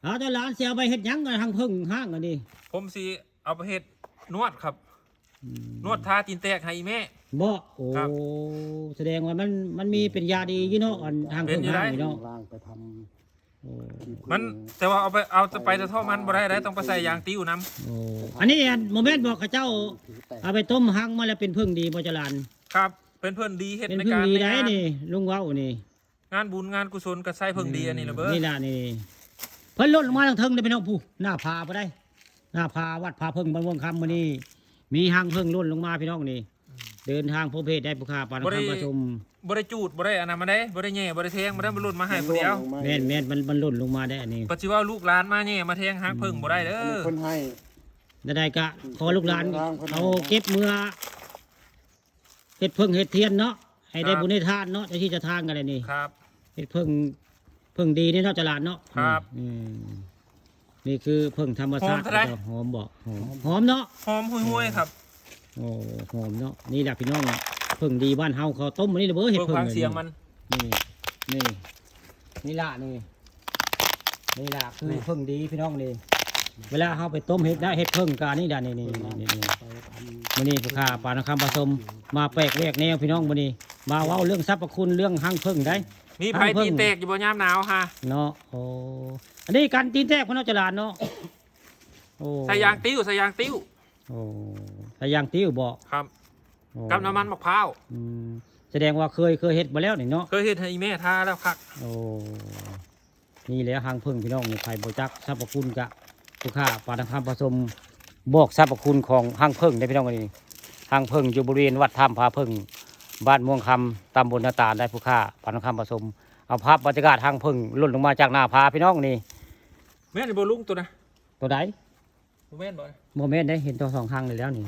เจ้าหลานเสียไปเฮ็ดหยังกันทางพึ่งห้างกันนี่ผมสิเอาไปเฮ็ดนวดครับนวดทาตีนแตกให้แม่บ่โอ้แสดงว่ามันมีเป็นยาดีอยู่เนาะอันทางพึ่งห้างนี่เนาะล่างไปทำมันแต่ว่าเอาไปแต่ท่อมันบ่ได้ต้องไปใส่ยางติ้วน้ำโอ้อันนี้โมเมนต์บอกข้าเจ้าเอาไปต้มหังมาแล้วเป็นพึ่งดีบ่เจ้าหลานครับเป็นเพิ่นดีเฮ็ดเป็นในพึ่งการดีได้นี่ลุงเว้านี่งานบุญงานกุศลก็ใส่เพิ่งดีอันนี้ล่ะเบ้อนี่ล่ะนี่เพิ่นลดลงมาทางเทิงได้พี่น้องผู้หน้าผาบ่ได้หน้าผาวัดผาพึ่งบ้านม่วงคำมื้อนี้มีหางพึ่งล่นลงมาพี่น้องนี่เดินทางพบเพศได้ผู้ค้าปานคำประชุมบ่ได้จูดบ่ได้อันนั้นมาได้บ่ได้แย่บ่ได้แทงบ่ได้มันหล่นมาให้ผู้เดียวแม่นมันล่นลงมาได้อันนี้ปัจจุบันลูกหลานมาแย่มาแทงหางพึ่งบ่ได้เด้อคนให้ได้กะขอลูกหลานเอาเก็บเมื่อเฮ็ดพึ่งเฮ็ดเทียนเนาะให้ได้บุญได้ทานเนาะจะที่จะทานกันเลยนี่ครับเฮ็ดพึ่งดีนี่เนาะตลาดเนาะครับนี่คือพึ่งธรรมชาติหอมบ่หอมเนาะหอมห่วยๆครับโอ้หอมเนาะนี่แหละพี่น้องพึ่งดีบ้านเฮาเขาต้มมันนี่เบ้อเฮ็ดพึ่งเสียงมันนี่ล่ะนี่ล่ะคือพึ่งดีพี่น้องนี่เวลาเฮาไปต้มเฮ็ดได้เฮ็ดพึ่งกานี่ด่านนี่มื้อนี้ผู้ค้าปานคำผสมมาแปลกแวกแนวพี่น้องมื้อนี้มาเว้าเรื่องสรรพคุณเรื่องหังพึ่งได้มีไผตีนแตกอยู่บ่ยามหนาวฮะเนาะโอ้อันนี้การตีนแตกพนเจ้าหลานเนาะโอ้ใส่ยางติ้วโอ้ใส่ยางติ้วบ่ครับกับน้ำมันมะพร้าวแสดงว่าเคยเฮ็ดมาแล้วนี่เนาะเคยเฮ็ดให้แม่ทาแล้วครับโอ้นี่แหละหางพึ่งพี่น้องนี่ใครบ่จักสรรพคุณกะผู้ค้าปานคำผสมบอกสรรพคุณของหางพึ่งได้พี่น้องนี่หางพึ่งอยู่บริเวณวัดถ้ำผาพึ่งบ้านม่วงคำตำบลนาตาลได้ผู้ค้าปานคำผสมเอาภาพบรรยากาศหางพึ่งหล่นลงมาจากหน้าผาพี่น้องนี่แม่นบ่ลุงตัวนะตัวใดบ่แม่นบ่โมเมนต์ได้เห็นตัวสองหางเลยแล้วนี่